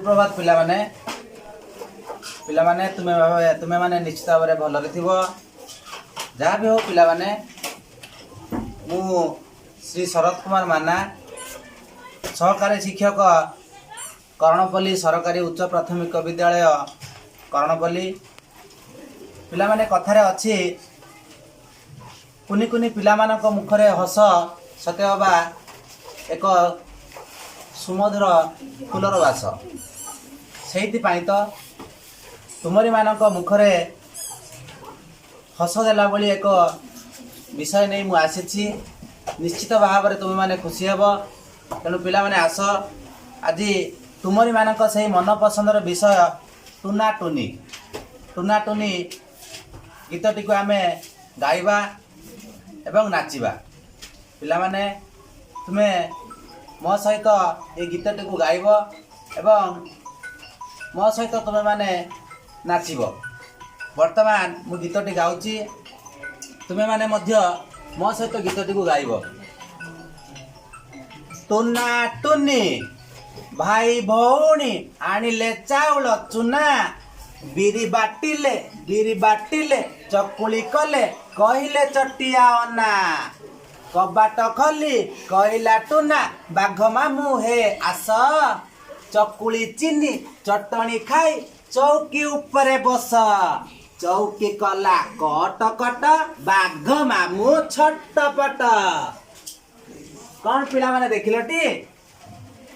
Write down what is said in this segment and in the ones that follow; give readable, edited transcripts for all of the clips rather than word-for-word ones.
सुप्रभात पिला माने तुमे माने निश्चित भाव में भलरे थिबो जहाँ भी हो पिला माने मु श्री शरद कुमार माना सहकारी शिक्षक कर्णपल्ली सरकारी उच्च प्राथमिक विद्यालय कर्णपल्ली पिला माने कथारे अछि कुनी कुनी पिला मानक मुखरे हस सत्यबा एक सुमधुर फुलर बास से तो तुमरी मानक मुखरे हस देला बली एक विषय नहीं मु आसी निश्चित भाव में तुम मैंने खुशी हेब तेणु पिला माने आस आज तुमरी मानक से मन पसंदर विषय टुना टुनी गीतटी को आमे गाइबा एवं नाचिबा पिला माने तुमे मो सहित ये गीतटी को गाइब एवं मो सहित तुमे माने नाचिब वर्तमान मु गीतटी गाउची तुमे माने मध्य मो सहित गीतटी को गाइब टुना टुनी भाई भौणी आनिले चाउल चुना बिरी बाटिले चकुली कले कहिले चटिया अना कबाट खली कहला टुना बाघ मामू हे आस चकुली चीनी चटणी खाई चौकी उपरे बस चौकी कला कट कट बाघ मामू छटपट कौन पिला माने देखिलटी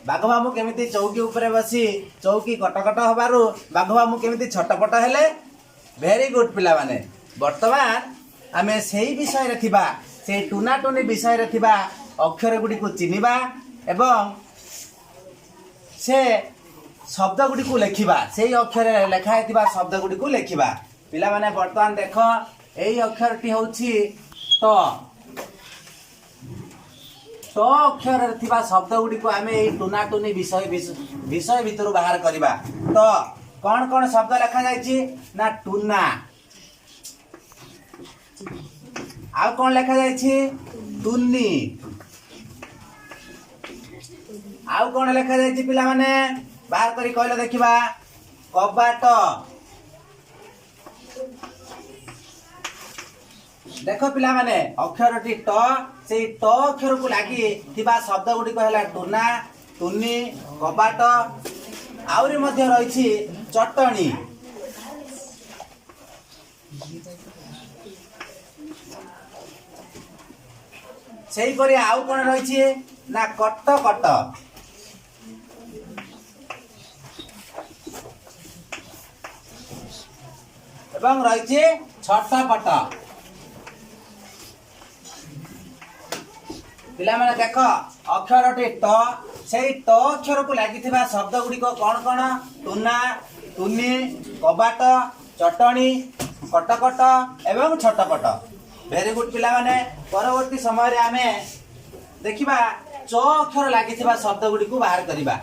बाघ मामू केमिति चौकी उपरे बसी चौकी कटकट हबारु बाघ मामू केमिति छटपट हेले वेरी गुड पिला माने वर्तमान आमे सेही विषय रे थिबा से टुना टुनी विषय रे थिबा अक्षर गुडी को चिनिबा एवं से शब्द गुडी को लेखिबा सेही अक्षर रे लेखा हेतिबा शब्द गुडी को लेखिबा पिला माने वर्तमान देख एही अक्षरटी होउची तो अक्षर रे थिबा शब्द गुडी को आमे एही टुना टुनी विषय भितर बाहर करिबा तो कौन कौन शब्द लिखा जाइछि ना टुना आउ कौन लिखा जाइछि टुनी आउ कौन लिखा जाइछि पिला माने बाहर करी कहले देखिबा कबाट देखो पिला माने अक्षरटी ट से ट अक्षर को लागी थिबा शब्द गुडी कहला टुना टुनी कबाट आउरी मध्य रहिछि चटणी सेही परि आउ कोन रहिछि ना कट कट एवं रहिछि छटपट पिला माने देख अक्षरटी ट सेही ट अक्षर को लागिथिबा शब्द गुडी को कौन कौन टुना टुनी कबाट चटणी कटकट एवं छटपट वेरी गुड पिला माने परवर्ती समय रे आमे देखिबा च अक्षर लागिथिबा शब्द गुडी को बाहर करिबा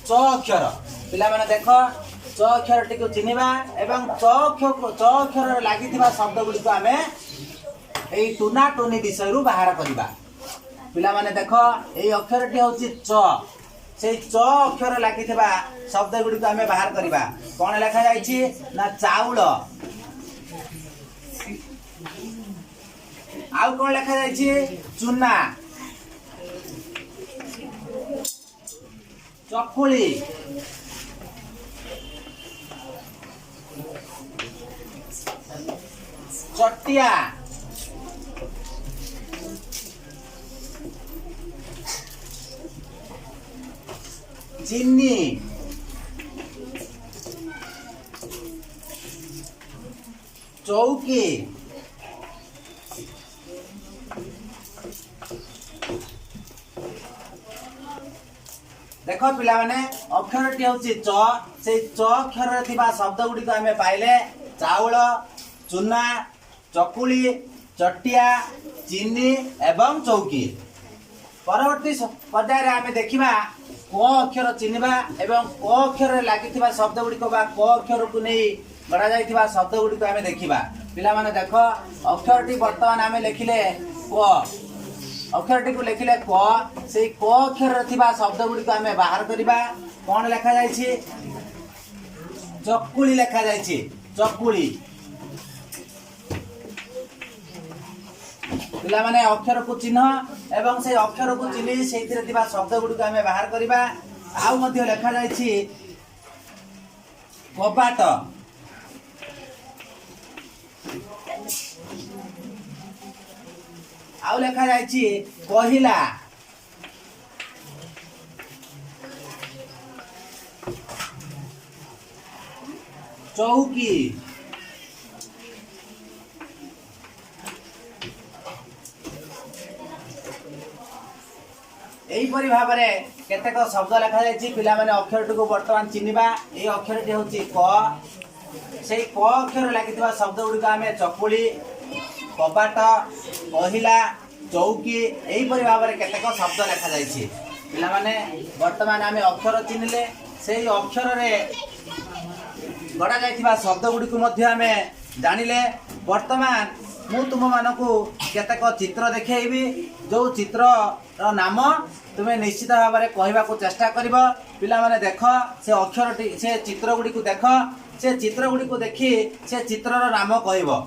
च अक्षर पिला माने देख च अक्षर टी को चिनिबा एवं च अक्षर रे लागिथिबा शब्द गुडी को आमे एई टुना टुनी विषय रु बाहर करिबा पिला माने देख एई अक्षर टी होची च से च अक्षर लागिथिबा शब्द गुडी को आमे बाहर करिबा कोन लिखा जाइछि ना चाउल आउ कौन लिखा जाइछि चुना चकुली चटिया चीनी चौकी देखो पिला माने अक्षरटी होची च से च अक्षर रे थिबा शब्द गुडी को हमें पाइले चाउल चुना चकुली चटिया चीनी एवं चौकी परवर्ती पर्याय रे हमें देखिबा क अक्षर चिनिबा एवं क अक्षर रे लागिथिबा शब्द गुडी को बा क अक्षर को नै गड़ा जाइथिबा शब्द गुडी को हमें देखिबा पिला माने देखो अक्षरटी वर्तमान हमें लिखिले क अक्षरटी को लिखिले क से क अक्षर थिबा शब्द गुडी को हमें बाहर करिबा कोन लिखा जाइछि चकुली लेखा जाइए चकुली पिला माने अक्षर को चिन्ह एवं से अक्षर को चिन्ह से शब्द गुड़िक आम बाहर करवा आउ मध्य लेखा जाइए कबाट आउ लेखा जाइए कहिला चौकी यहीपरि भाव में केतेक शब्द लिखा जाइए पिला माने अक्षर को बर्तमान चिन्हवा ये अक्षर टी हूँ क से क अक्षर लगी शब्द गुड़िक आम चकुली कबाट कहिला चौकी यहीपरि भाव में केतेक शब्द लिखा जाइए पिला माने बर्तमान आम अक्षर चिन्हले से अक्षर रे गढ़ा जाइथिबा शब्द गुड़िक आम जानिले वर्तमान मु तुम मानकु केतेक चित्र देखैबी जो चित्र नाम तुम्हें निश्चित भाव में कहवा को चेष्टा कर पिला माने देख से अक्षर से चित्र गुड़ी को देख से चित्र गुड़ी को देखी से चित्रर नाम कह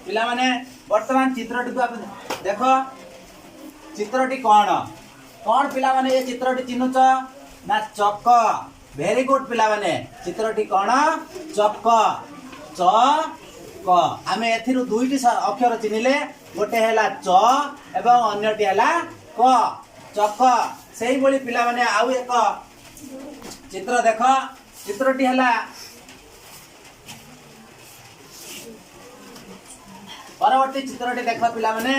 पिला माने वर्तमान चित्रटी को देख चित्रटी कौन कौन पिला माने ये चित्रटी चिन्हुच ना चक वेरी गुड पिला माने चित्रटी कौन चक च क आम ए दुईटी अक्षर चिन्हले गोटे है च एवं अन्यटी है क चक से ही पिला माने आउ एक चित्र देख चित्रटी है परवर्ती चित्रटी देख पिला माने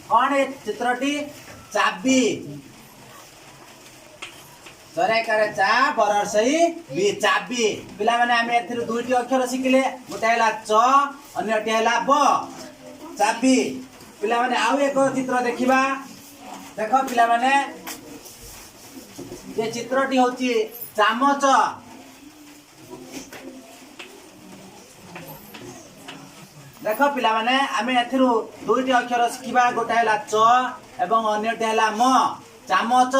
कौन है चित्रटी चाबी सराइकार चा बरर सही बी चाबी पिला माने आम ए दुईटी अक्षर शिखिले गोटे है च अन्यटी है ब चाबी पिला माने आउ एक चित्र देखिबा देख पिला माने ये चित्रटी होची चामच देख पिला माने आम ए दुईटी अक्षर शिखिबा गोटे है च एवं अन्यटी है म चामच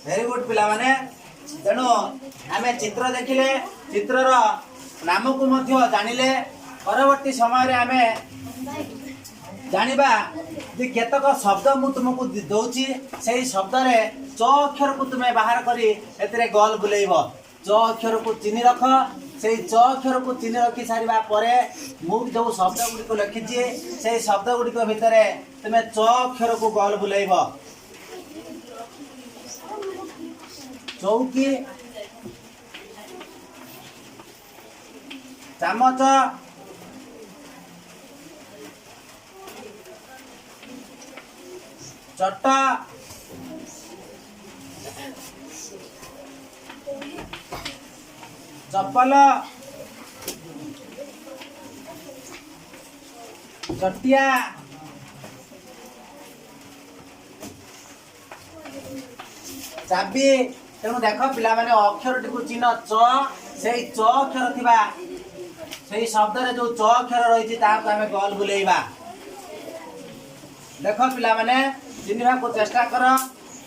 वेरी गुड पिला माने तेणु आम चित्र देखिले चित्रर नाम को मध्य जानिले परवर्ती समय आम जानिबा जे केतक शब्द मु तुमको दउची सेही शब्द रे च अक्षर को तुमे बाहर करी एतरे गोल बुलेइबो च अक्षर को चिन्ह रख सेही च अक्षर को चिन्ह रखी सारिबा परे मु जो शब्द गुडी को लिखिची सेही शब्द गुडी को भितरे तुमे च अक्षर को गोल बुलेइबो चौकी चामच चट चप्पल चटिया चाबी तेणु देख पिला माने अक्षर टी को चिन्ह च से च अक्षर थिबा से शब्द रे जो च अक्षर रही आम गोल बुलेइबा देख पिला माने चिन्हवा को चेष्टा कर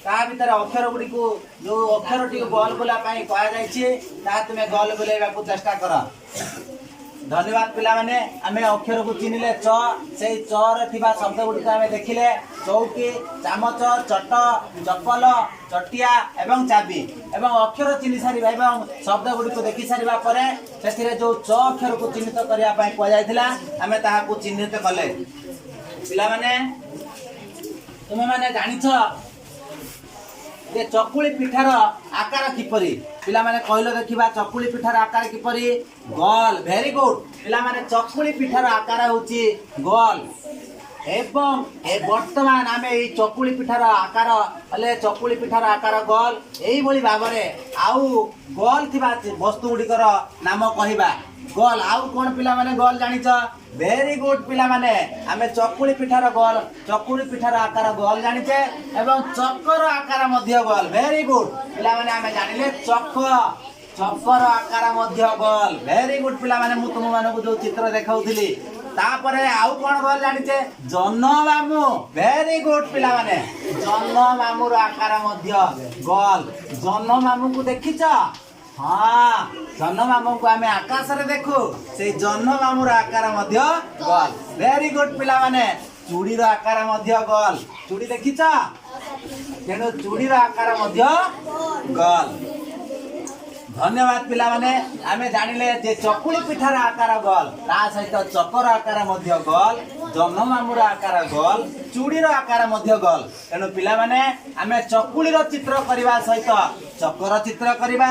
ता भीतर अक्षर गुड़ी को जो अक्षर टी गोल बुला कह जाए तुम्हें गोल बुलेइबा को चेष्टा कर धन्यवाद पिला माने आमे अक्षर को चिन्हले च से च रे थिबा शब्द गुड़ी आमे देखिले चौकी चामच चट चप्पल चटिया एवं चाबी एवं अक्षर चिन्ह सारिबा एवं शब्द गुड़ी को देखि सारिबा परे सेथिरे जो च अक्षर को चिन्हित करिया पई कह जायथिला आमे ताहा को चिन्हित कले पिला माने तुमे माने जानिछ ये चकुली पिठार आकार किपरि पिला माने कहलो देखिबा चकुली पिठार आकार किपरि गोल वेरी गुड पिला माने चकुली पिठार आकार होची गोल एवं ए वर्तमान आमे ए चकुली पिठार आकार अले चकुली पिठार आकार गोल एई बोली भाबरे आउ गोल थिबा वस्तु गुडीकर नाम कहिबा गोल आउ कोन पिला माने गोल जानिछ वेरी गुड पिला माने आमे चकुली पिठार गोल चकुली पिठार आकार गोल जानिछे एवं चक्कर आकार मध्य गोल वेरी गुड पिला माने आमे जानिले चक्कर आकार मध्य गोल वेरी गुड पिला माने मु तुम मानको जो चित्र देखाउथिली तापरे आउ कौन गल जानिचे जन्न मामू वेरी गुड पिला माने जन्न मामू रो आकार मध्य गल जन्न मामू को देखिछ हाँ जन्न मामू को आमे आकाश रे देखु से जन्न मामू रो आकार मध्य गल वेरी गुड पिला माने चूड़ी रो आकार मध्य गल चूड़ी देखिछ तेणु चूड़ी रो आकार मध्य गल धन्यवाद पिला माने आमे जानिले जे चकुली पिठार आकार गल ता सहित चकर आकार मध्य गल जन्न मामूर आकार गल चूड़ीर आकार मध्य गल तेणु पिला माने आमे चकुलीर चित्र करबा सहित चकर चित्र करबा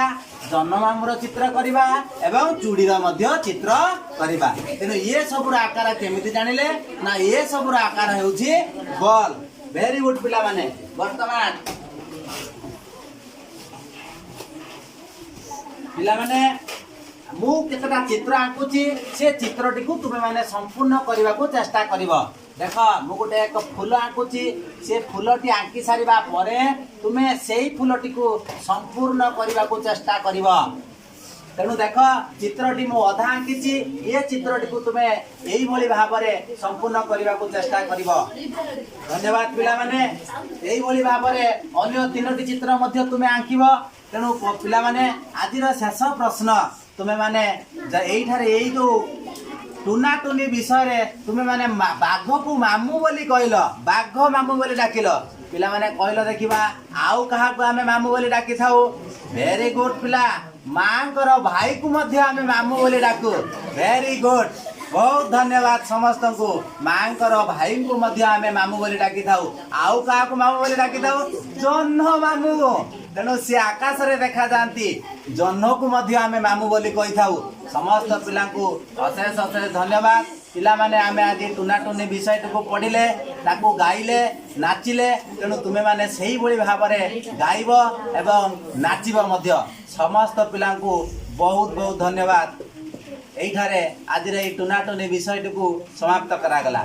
जन्न मामूर चित्र करबा एवं चूड़ीर मध्य चित्र करबा तेणु ये सबुर आकार केमिति जानिले ना ये सबुर आकार हेउची गल वेरी गुड पिला माने वर्तमान पिला माने मु केतटा चित्र आंकुची से चित्रटी को तुमे माने संपूर्ण करबा को चेष्टा करिवो देख मु गोटे एक फूल आंकुची से फूलटी आंकी सारिबा परे तुमे सेही फूलटी को संपूर्ण करबा को चेष्टा करिवो तेणु देख चित्रटी मु अधा आंकीची ये चित्रटी को तुमे एही भली भाबरे संपूर्ण करबा को चेष्टा करिवो धन्यवाद पिला माने एही भली भाबरे अन्य तीनोटी चित्र मध्य तुमे आंकीबो तेणु पिला माने आजिर शेष प्रश्न तुमे माने एइठारे एई जो टुना टुनी विषय रे तुमे माने बाघ को मामू बोली कहलो बाघ मामू बोली डाकिलो पिला माने कहलो देखिबा आउ कहा को हमें मामू बोली डाकी थाउ वेरी गुड पिला मांकर भाई को मध्य हमें मामू बोली डाकू वेरी गुड बहुत धन्यवाद समस्त को मांकर भाई को मध्य हमें मामू बोली डाकी थाउ आउ कहा को मामू बोली डाकी थाउ जन्न मामू तेणु सी आकाश रे देखा जाती जन्न को मध्य आमे मामू बोली कहि थाउ समस्त पिला को अशेष अशेष धन्यवाद पिला माने आमे आज टुना टुनी विषय को पढ़िले ताको गाइले नाचिले तेणु तुमे माने सही भली भाबरे गाइबो एवं नाचिबो मध्य समस्त पिला को बहुत बहुत धन्यवाद एइठारे आज रे टुना टुनी विषय को समाप्त करा गला।